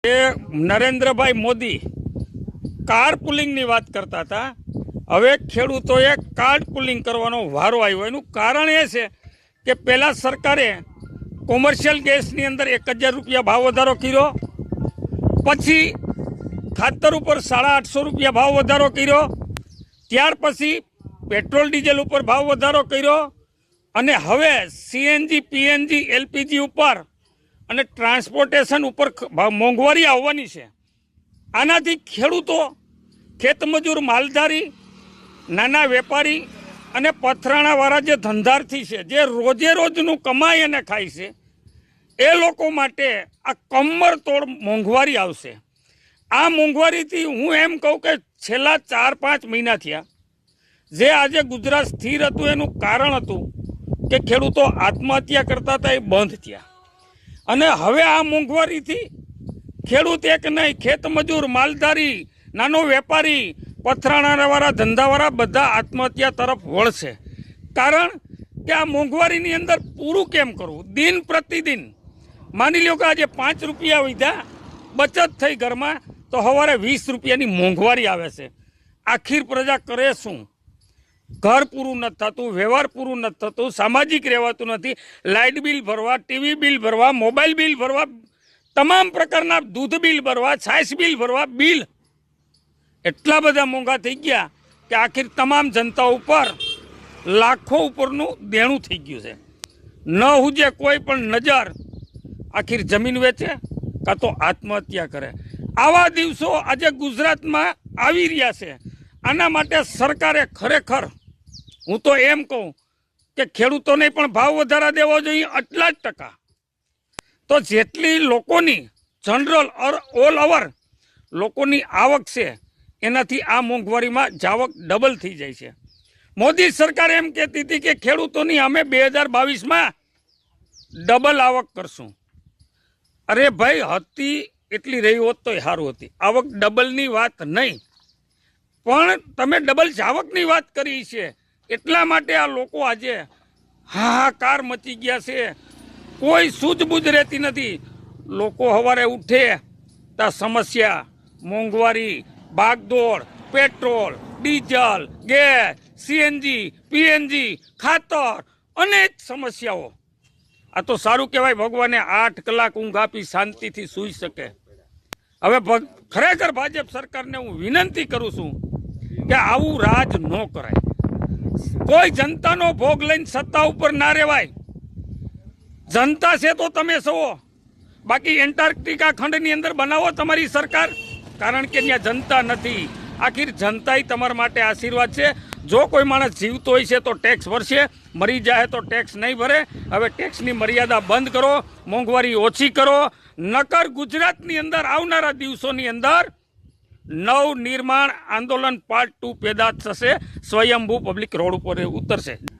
Narendrabhai Modi car પુલિંગની વાત કરતા હતા. હવે ખેડૂતોએ કાર્ડ પુલિંગ કરવાનો વારો આવ્યો. એનું કારણ એ છે કે પહેલાં સરકારે કોમર્શિયલ ગેસની અંદર 1000 રૂપિયા ભાવ વધારો કર્યો, પછી ખાતર ઉપર 850 રૂપિયા ભાવ વધારો કર્યો, ત્યાર પછી પેટ્રોલ ડીઝલ ઉપર ભાવ વધારો કર્યો, અને હવે સીએનજી પીએનજી એલપીજી ઉપર અને ટ્રાન્સપોર્ટેશન ઉપર મોંઘવારી આવવાની છે. આનાથી ખેડૂતો, ખેતમજૂર, માલધારી, નાના વેપારી અને પથરાણાવાળા જે ધંધાર્થી છે, જે રોજે રોજનું કમાઈ અને ખાય છે, એ લોકો માટે આ કમરતોડ મોંઘવારી આવશે. આ મોંઘવારીથી હું એમ કહું કે છેલ્લા 4-5 મહિના થયા જે આજે ગુજરાત સ્થિર હતું એનું કારણ હતું કે ખેડૂતો આત્મહત્યા કરતા હતા, એ બંધ થયા. અને હવે આ મોંઘવારીથી ખેડૂત એક નહીં, ખેતમજૂર, માલધારી, નાનો વેપારી, પથરાણાવાળા, ધંધાવાળા બધા આત્મહત્યા તરફ વળશે. કારણ કે આ મોંઘવારીની અંદર પૂરું કેમ કરવું? દિન પ્રતિદિન માની લો કે આજે 5 રૂપિયા વધ્યા બચત થઈ ઘરમાં, તો સવારે 20 રૂપિયાની મોંઘવારી આવે છે. આખીર પ્રજા કરે શું? ઘર પૂરું નથી થતું, વ્યવહાર પૂરું નથી થતું, સામાજિક રહેવાતું નથી, લાઇટ બિલ ભરવા, ટીવી બિલ ભરવા, મોબાઈલ બિલ ભરવા, તમામ પ્રકારના દૂધ બિલ ભરવા, છાશ બિલ ભરવા, બિલ એટલા બધા મોંઘા થઈ ગયા કે આખીર તમામ જનતા ઉપર લાખો ઉપરનું દેણું થઈ ગયું છે. ન હુજે કોઈ પણ નજર, આખીર જમીન વેચે કાં તો આત્મહત્યા કરે. આવા દિવસો આજે ગુજરાતમાં આવી રહ્યા છે. આના માટે સરકારે ખરેખર, હું તો એમ કહું કે ખેડૂતોને પણ ભાવ વધારા દેવો જોઈએ આટલા જ ટકા. તો જેટલી લોકોની જનરલ ઓલ ઓવર લોકોની આવક છે એનાથી આ મોંઘવારીમાં જાવક ડબલ થઈ જાય છે. મોદી સરકાર એમ કહેતી હતી કે ખેડૂતોની અમે 2022માં ડબલ આવક કરશું. અરે ભાઈ, હતી એટલી રહી હોત તો સારું હતી. આવક ડબલની વાત નહીં, પણ તમે ડબલ જાવકની વાત કરી છે. એટલા માટે આ લોકો આજે હાહાકાર મચી ગયા છે. કોઈ સૂઝબૂઝ રહેતી નથી. લોકો સવારે ઉઠે ત્યાં સમસ્યા, મોંઘવારી, ભાગદોડ, petrol, diesel, gas, CNG, PNG, ખાતર, અનેક સમસ્યાઓ. આ તો સારું કહેવાય ભગવાને 8 કલાક ઊંઘ આપી શાંતિથી સૂઈ શકે. હવે ખરેખર ભાજપ સરકારને હું વિનંતી કરું છું કે આવું રાજ ન કરાય. કોઈ જનતાનો ભોગ લઈને સત્તા ઉપર ના રહેવાય. જનતા છે તો તમે છો, બાકી એન્ટાર્કટિકા ખંડની અંદર બનાવો તમારી સરકાર, કારણ કે ત્યાં જનતા નથી. આખીર જનતા તમારા માટે આશીર્વાદ છે. જો કોઈ માણસ જીવતો હોય છે તો ટેક્સ ભરશે, મરી જાય તો ટેક્સ નહીં ભરે. હવે ટેક્સની મર્યાદા બંધ કરો, મોંઘવારી ઓછી કરો, નકર ગુજરાતની અંદર આવનારા દિવસોની અંદર નવનિર્માણ આંદોલન પાર્ટ 2 પેદા થશે. સ્વયંભૂ પબ્લિક રોડ ઉપર ઉતરશે.